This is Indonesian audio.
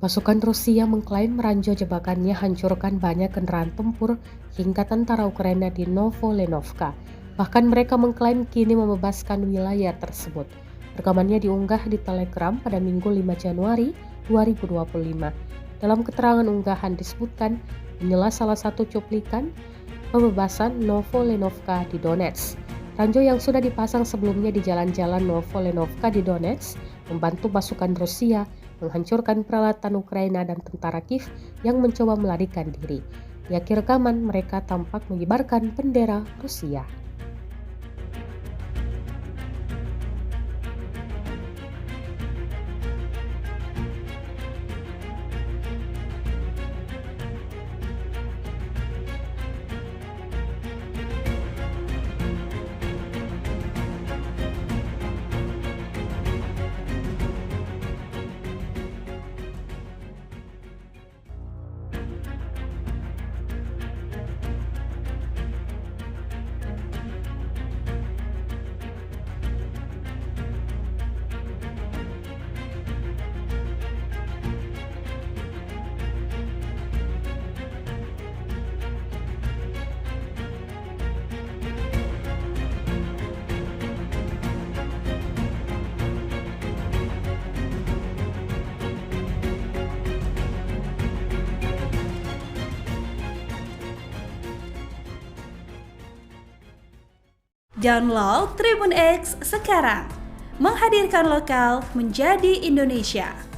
Pasukan Rusia mengklaim meranjau jebakannya hancurkan banyak kendaraan tempur hingga tentara Ukraina di Novolenovka. Bahkan mereka mengklaim kini membebaskan wilayah tersebut. Rekamannya diunggah di Telegram pada Minggu 5 Januari 2025. Dalam keterangan unggahan disebutkan, inilah salah satu cuplikan pembebasan Novolenovka di Donetsk. Ranjau yang sudah dipasang sebelumnya di jalan-jalan Novolenovka di Donetsk membantu pasukan Rusia menghancurkan peralatan Ukraina dan tentara Kiev yang mencoba melarikan diri. Di akhir rekaman, mereka tampak mengibarkan bendera Rusia. Download Tribun X sekarang, menghadirkan lokal menjadi Indonesia.